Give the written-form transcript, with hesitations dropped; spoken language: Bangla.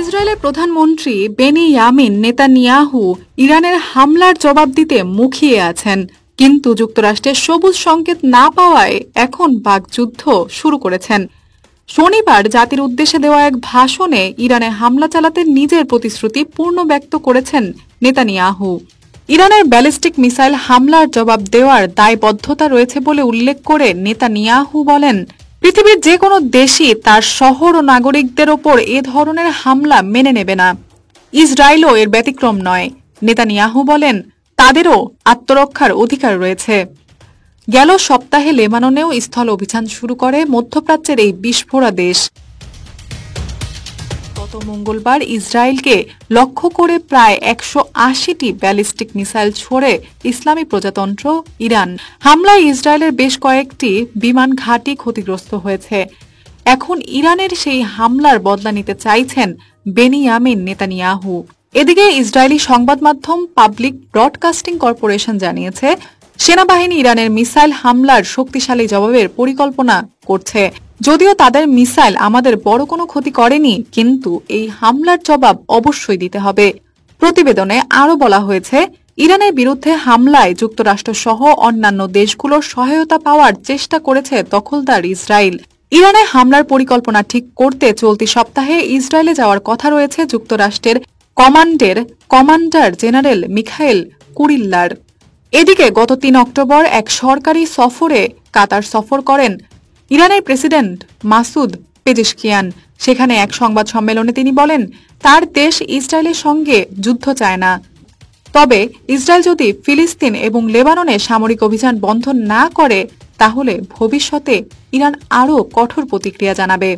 ইসরায়েলের প্রধানমন্ত্রী বেনিয়ামিন নেতানিয়াহু ইরানের হামলার জবাব দিতে মুখিয়ে আছেন, কিন্তু যুক্তরাষ্ট্রের সবুজ সংকেত না পাওয়ায় এখন বাকযুদ্ধ শুরু করেছেন। শনিবার জাতির উদ্দেশ্যে দেওয়া এক ভাষণে ইরানে হামলা চালাতে নিজের প্রতিশ্রুতি পূর্ণ ব্যক্ত করেছেন নেতানিয়াহু। ইরানের ব্যালিস্টিক মিসাইল হামলার জবাব দেওয়ার দায়বদ্ধতা রয়েছে বলে উল্লেখ করে নেতানিয়াহু বলেন, পৃথিবীর যে কোনো দেশই তার শহর ও নাগরিকদের ওপর এ ধরনের হামলা মেনে নেবে না। ইসরায়েলও এর ব্যতিক্রম নয়। নেতানিয়াহু বলেন, তাদেরও আত্মরক্ষার অধিকার রয়েছে। গেল সপ্তাহে লেবাননেও স্থল অভিযান শুরু করে মধ্যপ্রাচ্যের এই বিস্ফোরা দেশ। গত মঙ্গলবার ইসরায়েলকে লক্ষ্য করে প্রায় ১৮০টি ব্যালিস্টিক মিসাইল ছোড়ে ইসলামী প্রজাতন্ত্র ইরান। হামলায় ইসরায়েলের বেশ কয়েকটি বিমান ঘাঁটি ক্ষতিগ্রস্ত হয়েছে। এখন ইরানের সেই হামলার বদলা নিতে চাইছেন বেনিয়ামিন নেতানিয়াহু। এদিকে ইসরায়েলি সংবাদ মাধ্যম পাবলিক ব্রডকাস্টিং কর্পোরেশন জানিয়েছে, সেনাবাহিনী ইরানের মিসাইল হামলার শক্তিশালী জবাবের পরিকল্পনা করছে। যদিও তাদের মিসাইল আমাদের বড় কোনো ক্ষতি করেনি, কিন্তু এই হামলার জবাব অবশ্যই দিতে হবে। প্রতিবেদনে আরও বলা হয়েছে, ইরানের বিরুদ্ধে হামলায় যুক্তরাষ্ট্র সহ অন্যান্য দেশগুলোর সহায়তা পাওয়ার চেষ্টা করেছে দখলদার ইসরায়েল। ইরানে হামলার পরিকল্পনা ঠিক করতে চলতি সপ্তাহে ইসরায়েলে যাওয়ার কথা রয়েছে যুক্তরাষ্ট্রের কমান্ডার জেনারেল মিখাইল কুরিল্লার। এদিকে গত ৩ অক্টোবর এক সরকারি সফরে কাতার সফর করেন ইরানের প্রেসিডেন্ট মাসুদ পেজেশকিয়ান। সেখানে এক সংবাদ সম্মেলনে তিনি বলেন, তার দেশ ইসরায়েলের সঙ্গে যুদ্ধ চায় না, তবে ইসরায়েল যদি ফিলিস্তিন এবং লেবাননে সামরিক অভিযান বন্ধ না করে তাহলে ভবিষ্যতে ইরান আরও কঠোর প্রতিক্রিয়া জানাবে।